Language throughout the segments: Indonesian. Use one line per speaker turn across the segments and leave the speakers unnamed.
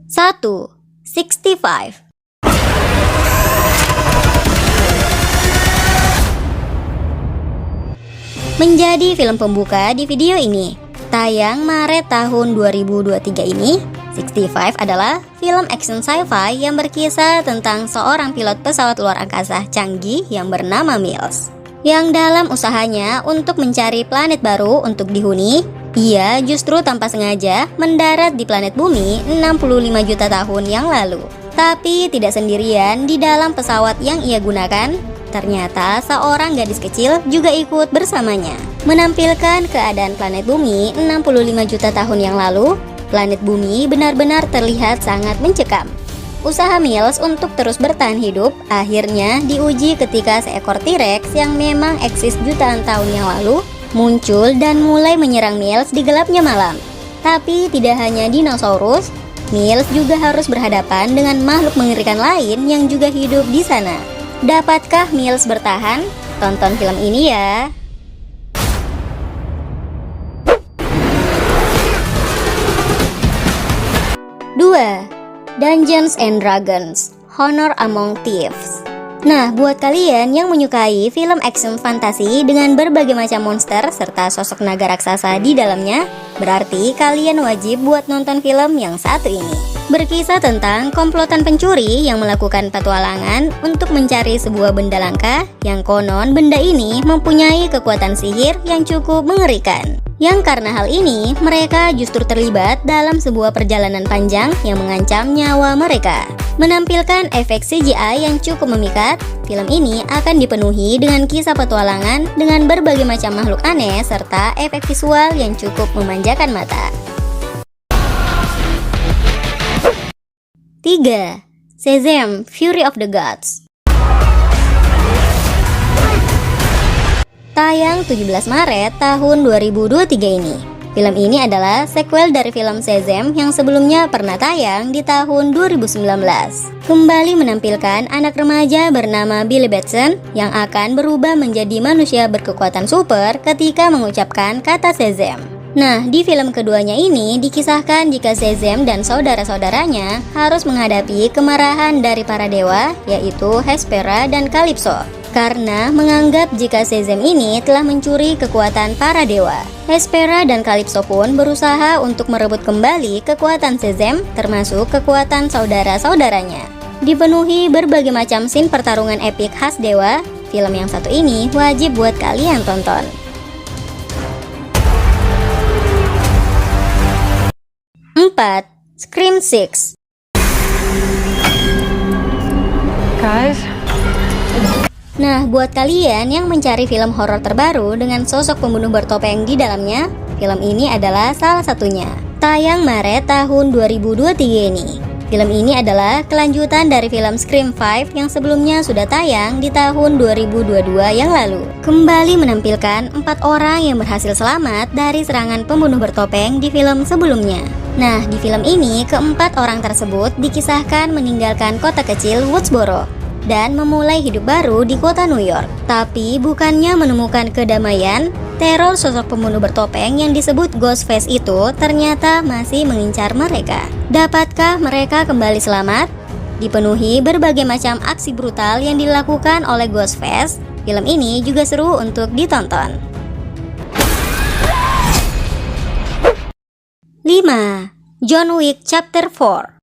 1. 65. Menjadi film pembuka di video ini. Tayang Maret tahun 2023 ini, 65 adalah film action sci-fi yang berkisah tentang seorang pilot pesawat luar angkasa canggih yang bernama Miles. Yang dalam usahanya untuk mencari planet baru untuk dihuni, ia justru tanpa sengaja mendarat di planet bumi 65 juta tahun yang lalu. Tapi tidak sendirian di dalam pesawat yang ia gunakan. Ternyata seorang gadis kecil juga ikut bersamanya. Menampilkan keadaan planet bumi 65 juta tahun yang lalu, planet bumi benar-benar terlihat sangat mencekam. Usaha Miles untuk terus bertahan hidup akhirnya diuji ketika seekor T-Rex yang memang eksis jutaan tahun yang lalu muncul dan mulai menyerang Miles di gelapnya malam. Tapi tidak hanya dinosaurus, Miles juga harus berhadapan dengan makhluk mengerikan lain yang juga hidup di sana. Dapatkah Miles bertahan? Tonton film ini ya. 2. Dungeons and Dragons: Honor Among Thieves. Nah, buat kalian yang menyukai film action fantasi dengan berbagai macam monster serta sosok naga raksasa di dalamnya, berarti kalian wajib buat nonton film yang satu ini. Berkisah tentang komplotan pencuri yang melakukan petualangan untuk mencari sebuah benda langka yang konon benda ini mempunyai kekuatan sihir yang cukup mengerikan. Yang karena hal ini, mereka justru terlibat dalam sebuah perjalanan panjang yang mengancam nyawa mereka. Menampilkan efek CGI yang cukup memikat, film ini akan dipenuhi dengan kisah petualangan dengan berbagai macam makhluk aneh serta efek visual yang cukup memanjakan mata. 3. Shazam! Fury of the Gods. Tayang 17 Maret tahun 2023 ini. Film ini adalah sequel dari film Shazam yang sebelumnya pernah tayang di tahun 2019. Kembali menampilkan anak remaja bernama Billy Batson yang akan berubah menjadi manusia berkekuatan super ketika mengucapkan kata Shazam. Nah, di film keduanya ini dikisahkan jika Shazam dan saudara-saudaranya harus menghadapi kemarahan dari para dewa, yaitu Hespera dan Calypso, karena menganggap jika Shazam ini telah mencuri kekuatan para dewa. Hespera dan Calypso pun berusaha untuk merebut kembali kekuatan Shazam, termasuk kekuatan saudara-saudaranya. Dipenuhi berbagai macam scene pertarungan epik khas dewa, film yang satu ini wajib buat kalian tonton. 4. Scream 6.
Guys,
Nah, buat kalian yang mencari film horor terbaru dengan sosok pembunuh bertopeng di dalamnya, film ini adalah salah satunya. Tayang Maret tahun 2023 ini. Film ini adalah kelanjutan dari film Scream 5 yang sebelumnya sudah tayang di tahun 2022 yang lalu. Kembali menampilkan 4 orang yang berhasil selamat dari serangan pembunuh bertopeng di film sebelumnya. Nah, di film ini keempat orang tersebut dikisahkan meninggalkan kota kecil Woodsboro dan memulai hidup baru di kota New York. Tapi bukannya menemukan kedamaian, teror sosok pembunuh bertopeng yang disebut Ghostface itu ternyata masih mengincar mereka. Dapatkah mereka kembali selamat? Dipenuhi berbagai macam aksi brutal yang dilakukan oleh Ghostface, film ini juga seru untuk ditonton. 5. John Wick Chapter 4.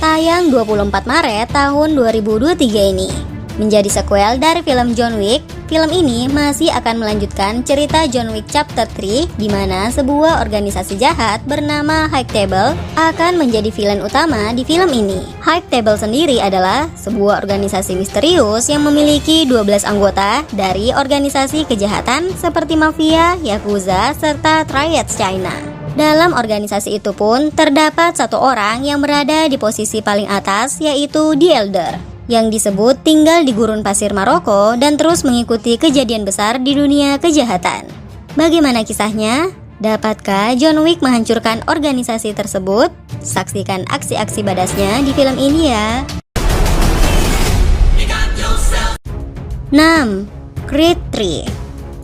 Tayang 24 Maret tahun 2023 ini. Menjadi sequel dari film John Wick, film ini masih akan melanjutkan cerita John Wick Chapter 3 di mana sebuah organisasi jahat bernama High Table akan menjadi villain utama di film ini. High Table sendiri adalah sebuah organisasi misterius yang memiliki 12 anggota dari organisasi kejahatan seperti mafia, yakuza, serta Triads China. Dalam organisasi itu pun terdapat satu orang yang berada di posisi paling atas, yaitu The Elder, yang disebut tinggal di gurun pasir Maroko dan terus mengikuti kejadian besar di dunia kejahatan. Bagaimana kisahnya? Dapatkah John Wick menghancurkan organisasi tersebut? Saksikan aksi-aksi badasnya di film ini ya. 6. Creed 3.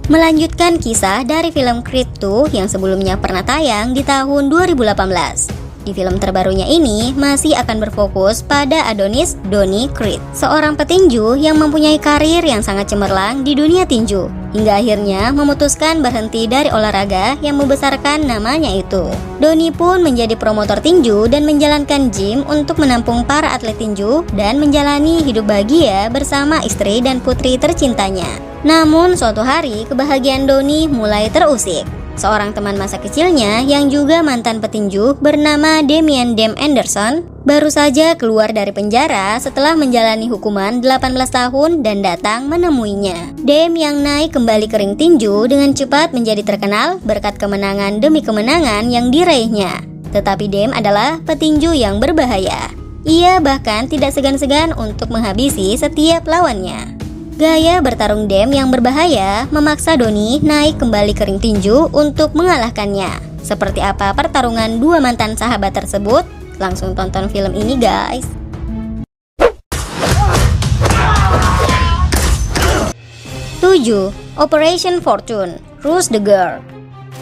melanjutkan kisah dari film Creed 2 yang sebelumnya pernah tayang di tahun 2018. Di film terbarunya ini masih akan berfokus pada Adonis Donnie Creed, seorang petinju yang mempunyai karir yang sangat cemerlang di dunia tinju, hingga akhirnya memutuskan berhenti dari olahraga yang membesarkan namanya itu. Donnie pun menjadi promotor tinju dan menjalankan gym untuk menampung para atlet tinju dan menjalani hidup bahagia bersama istri dan putri tercintanya. Namun suatu hari kebahagiaan Donnie mulai terusik. Seorang teman masa kecilnya yang juga mantan petinju bernama Damian Dam Anderson baru saja keluar dari penjara setelah menjalani hukuman 18 tahun dan datang menemuinya. Dam yang naik kembali ke ring tinju dengan cepat menjadi terkenal berkat kemenangan demi kemenangan yang diraihnya. Tetapi Dam adalah petinju yang berbahaya. Ia bahkan tidak segan-segan untuk menghabisi setiap lawannya. Gaya bertarung Dam yang berbahaya memaksa Donnie naik kembali ke ring tinju untuk mengalahkannya. Seperti apa pertarungan dua mantan sahabat tersebut? Langsung tonton film ini guys. 7. Operation Fortune, Rush the Girl.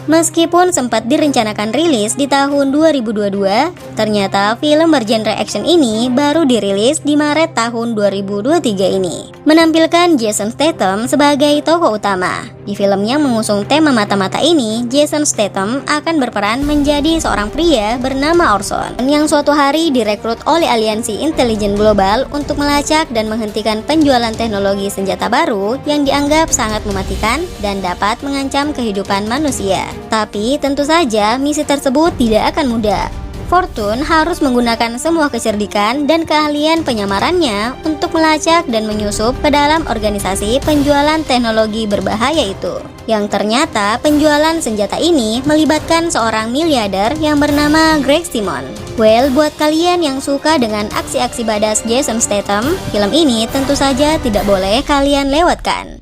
Meskipun sempat direncanakan rilis di tahun 2022, ternyata film bergenre action ini baru dirilis di Maret tahun 2023 ini. Menampilkan Jason Statham sebagai tokoh utama. Di film yang mengusung tema mata-mata ini, Jason Statham akan berperan menjadi seorang pria bernama Orson yang suatu hari direkrut oleh aliansi intelijen global untuk melacak dan menghentikan penjualan teknologi senjata baru yang dianggap sangat mematikan dan dapat mengancam kehidupan manusia. Tapi tentu saja misi tersebut tidak akan mudah. Fortune harus menggunakan semua kecerdikan dan keahlian penyamarannya untuk melacak dan menyusup ke dalam organisasi penjualan teknologi berbahaya itu. Yang ternyata penjualan senjata ini melibatkan seorang miliarder yang bernama Greg Simon. Well, buat kalian yang suka dengan aksi-aksi badas Jason Statham, film ini tentu saja tidak boleh kalian lewatkan.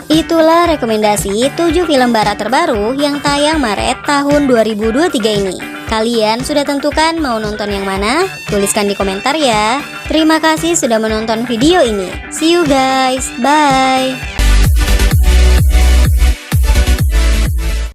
Itulah rekomendasi 7 film barat terbaru yang tayang Maret tahun 2023 ini. Kalian sudah tentukan mau nonton yang mana? Tuliskan di komentar ya. Terima kasih sudah menonton video ini. See you guys, bye.